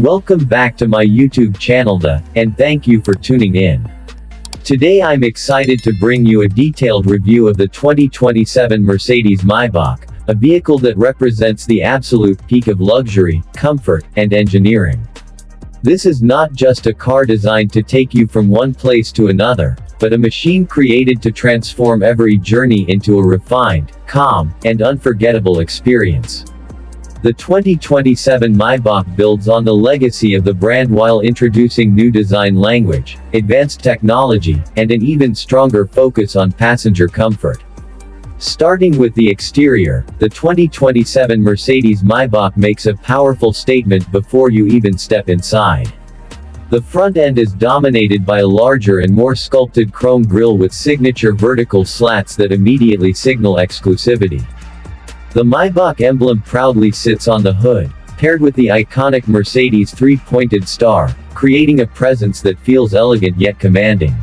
Welcome back to my YouTube channel and thank you for tuning in. Today I'm excited to bring you a detailed review of the 2027 Mercedes Maybach, a vehicle that represents the absolute peak of luxury, comfort, and engineering. This is not just a car designed to take you from one place to another, but a machine created to transform every journey into a refined, calm, and unforgettable experience. The 2027 Maybach builds on the legacy of the brand while introducing new design language, advanced technology, and an even stronger focus on passenger comfort. Starting with the exterior, the 2027 Mercedes Maybach makes a powerful statement before you even step inside. The front end is dominated by a larger and more sculpted chrome grille with signature vertical slats that immediately signal exclusivity. The Maybach emblem proudly sits on the hood, paired with the iconic Mercedes three-pointed star, creating a presence that feels elegant yet commanding.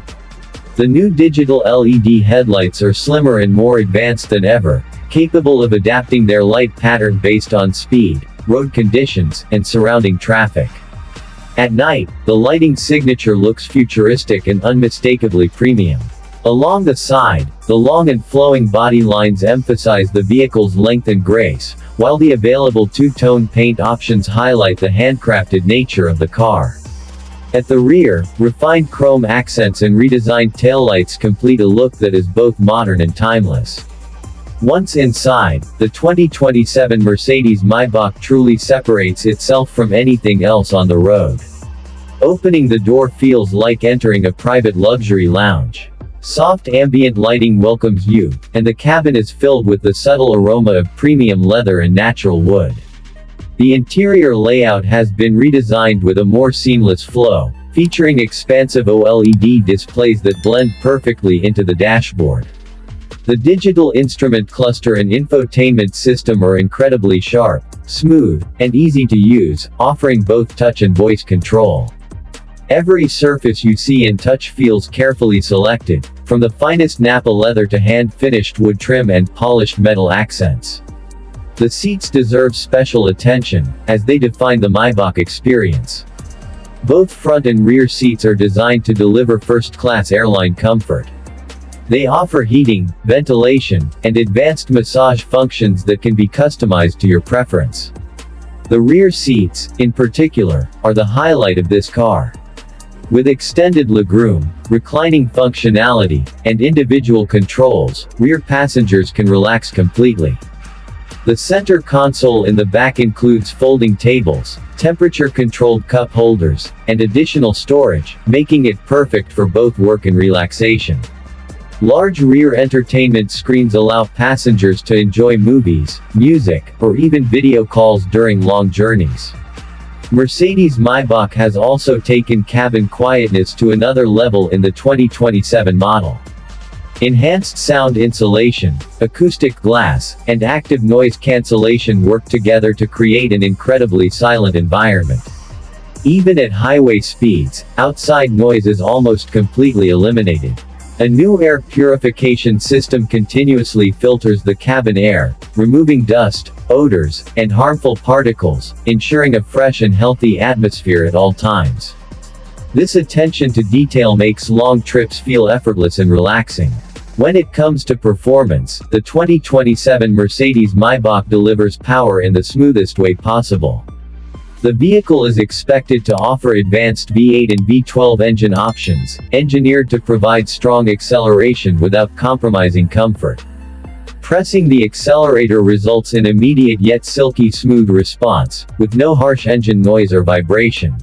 The new digital LED headlights are slimmer and more advanced than ever, capable of adapting their light pattern based on speed, road conditions, and surrounding traffic. At night, the lighting signature looks futuristic and unmistakably premium. Along the side, the long and flowing body lines emphasize the vehicle's length and grace, while the available two-tone paint options highlight the handcrafted nature of the car. At the rear, refined chrome accents and redesigned taillights complete a look that is both modern and timeless. Once inside, the 2027 Mercedes Maybach truly separates itself from anything else on the road. Opening the door feels like entering a private luxury lounge. Soft ambient lighting welcomes you, and the cabin is filled with the subtle aroma of premium leather and natural wood. The interior layout has been redesigned with a more seamless flow, featuring expansive OLED displays that blend perfectly into the dashboard. The digital instrument cluster and infotainment system are incredibly sharp, smooth, and easy to use, offering both touch and voice control. Every surface you see and touch feels carefully selected, from the finest Napa leather to hand-finished wood trim and polished metal accents. The seats deserve special attention, as they define the Maybach experience. Both front and rear seats are designed to deliver first-class airline comfort. They offer heating, ventilation, and advanced massage functions that can be customized to your preference. The rear seats, in particular, are the highlight of this car. With extended legroom, reclining functionality, and individual controls, rear passengers can relax completely. The center console in the back includes folding tables, temperature-controlled cup holders, and additional storage, making it perfect for both work and relaxation. Large rear entertainment screens allow passengers to enjoy movies, music, or even video calls during long journeys. Mercedes Maybach has also taken cabin quietness to another level in the 2027 model. Enhanced sound insulation, acoustic glass, and active noise cancellation work together to create an incredibly silent environment. Even at highway speeds, outside noise is almost completely eliminated. A new air purification system continuously filters the cabin air, removing dust, odors, and harmful particles, ensuring a fresh and healthy atmosphere at all times. This attention to detail makes long trips feel effortless and relaxing. When it comes to performance, the 2027 Mercedes Maybach delivers power in the smoothest way possible. The vehicle is expected to offer advanced V8 and V12 engine options, engineered to provide strong acceleration without compromising comfort. Pressing the accelerator results in immediate yet silky smooth response, with no harsh engine noise or vibration.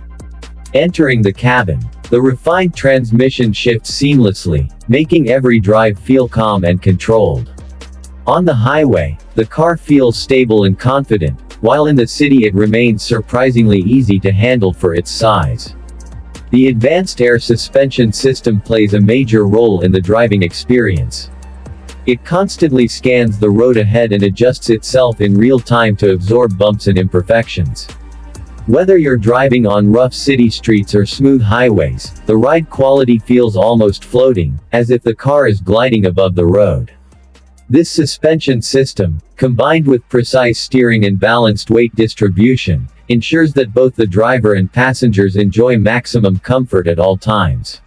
Entering the cabin, the refined transmission shifts seamlessly, making every drive feel calm and controlled. On the highway, the car feels stable and confident, while in the city it remains surprisingly easy to handle for its size. The advanced air suspension system plays a major role in the driving experience. It constantly scans the road ahead and adjusts itself in real time to absorb bumps and imperfections. Whether you're driving on rough city streets or smooth highways, the ride quality feels almost floating, as if the car is gliding above the road. This suspension system, combined with precise steering and balanced weight distribution, ensures that both the driver and passengers enjoy maximum comfort at all times.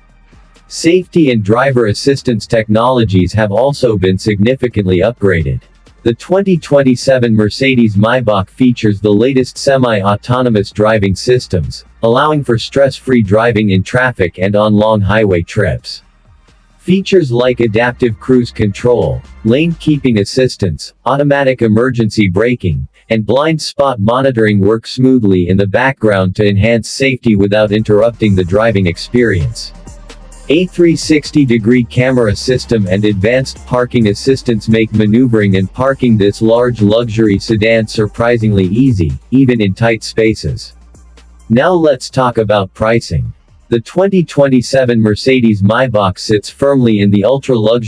Safety and driver assistance technologies have also been significantly upgraded. The 2027 Mercedes Maybach features the latest semi-autonomous driving systems, allowing for stress-free driving in traffic and on long highway trips. Features like adaptive cruise control, lane keeping assistance, automatic emergency braking, and blind spot monitoring work smoothly in the background to enhance safety without interrupting the driving experience. A 360-degree camera system and advanced parking assistance make maneuvering and parking this large luxury sedan surprisingly easy, even in tight spaces. Now let's talk about pricing. The 2027 Mercedes Maybach sits firmly in the ultra-luxury